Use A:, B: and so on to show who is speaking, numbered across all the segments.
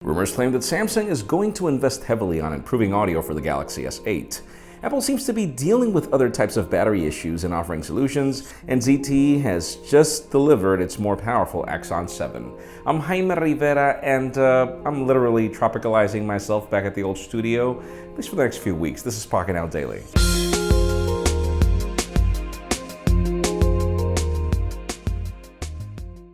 A: Rumors claim that Samsung is going to invest heavily on improving audio for the Galaxy S8. Apple seems to be dealing with other types of battery issues and offering solutions, and ZTE has just delivered its more powerful Axon 7. I'm Jaime Rivera, and I'm literally tropicalizing myself back at the old studio, at least for the next few weeks. This is Pocketnow Daily.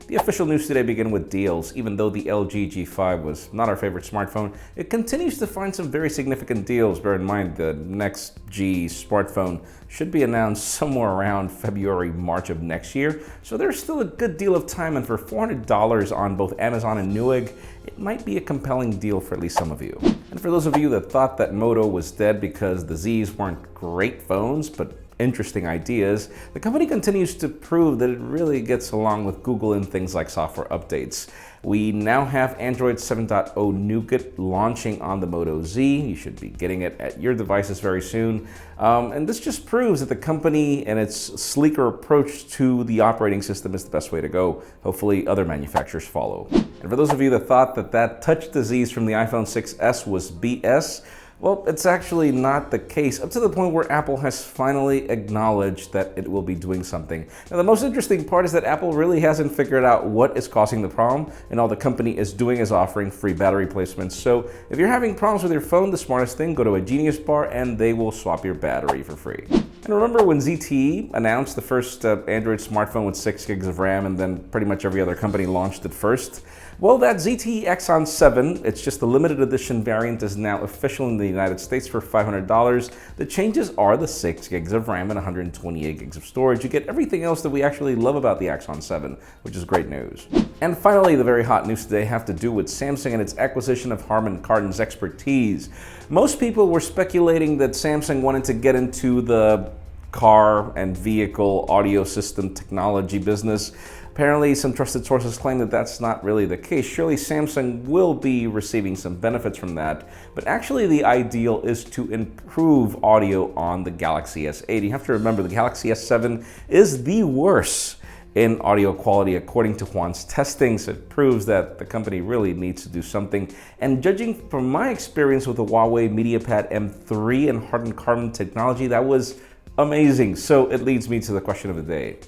A: The official news today begin with deals. Even though the LG G5 was not our favorite smartphone, it continues to find some very significant deals. Bear in mind, the next G smartphone should be announced somewhere around February, March of next year. So there's still a good deal of time, and for $400 on both Amazon and Newegg, it might be a compelling deal for at least some of you. And for those of you that thought that Moto was dead because the Zs weren't great phones, but interesting ideas, the company continues to prove that it really gets along with Google in things like software updates. We now have Android 7.0 Nougat launching on the Moto Z. You should be getting it at your devices very soon. And this just proves that the company and its sleeker approach to the operating system is the best way to go. Hopefully other manufacturers follow. And for those of you that thought that touch disease from the iPhone 6s was BS, well, it's actually not the case, up to the point where Apple has finally acknowledged that it will be doing something. Now, the most interesting part is that Apple really hasn't figured out what is causing the problem, and all the company is doing is offering free battery replacements. So if you're having problems with your phone, the smartest thing, go to a Genius Bar and they will swap your battery for free. And remember when ZTE announced the first Android smartphone with 6 gigs of RAM, and then pretty much every other company launched it first? Well, that ZTE Axon 7, it's just the limited edition variant, is now official in the United States for $500. The changes are the 6 gigs of RAM and 128 gigs of storage. You get everything else that we actually love about the Axon 7, which is great news. And finally, the very hot news today have to do with Samsung and its acquisition of Harman Kardon's expertise. Most people were speculating that Samsung wanted to get into the car and vehicle audio system technology business. Apparently, some trusted sources claim that that's not really the case. Surely Samsung will be receiving some benefits from that, but actually the ideal is to improve audio on the Galaxy S8. You have to remember the Galaxy S7 is the worst in audio quality according to Juan's testing, so it proves that the company really needs to do something. And judging from my experience with the Huawei MediaPad M3 and hardened carbon technology, that was amazing. So it leads me to the question of the day.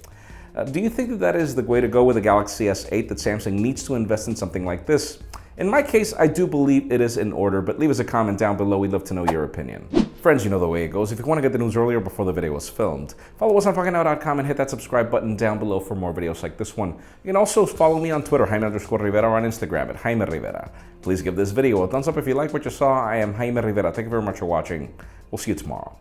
A: Do you think that that is the way to go with the Galaxy S8, that Samsung needs to invest in something like this? In my case, I do believe it is in order, but leave us a comment down below. We'd love to know your opinion. Friends, you know the way it goes. If you want to get the news earlier before the video was filmed, follow us on Pocketnow.com and hit that subscribe button down below for more videos like this one. You can also follow me on Twitter, Jaime_Rivera, or on Instagram at Jaime Rivera. Please give this video a thumbs up if you like what you saw. I am Jaime Rivera. Thank you very much for watching. We'll see you tomorrow.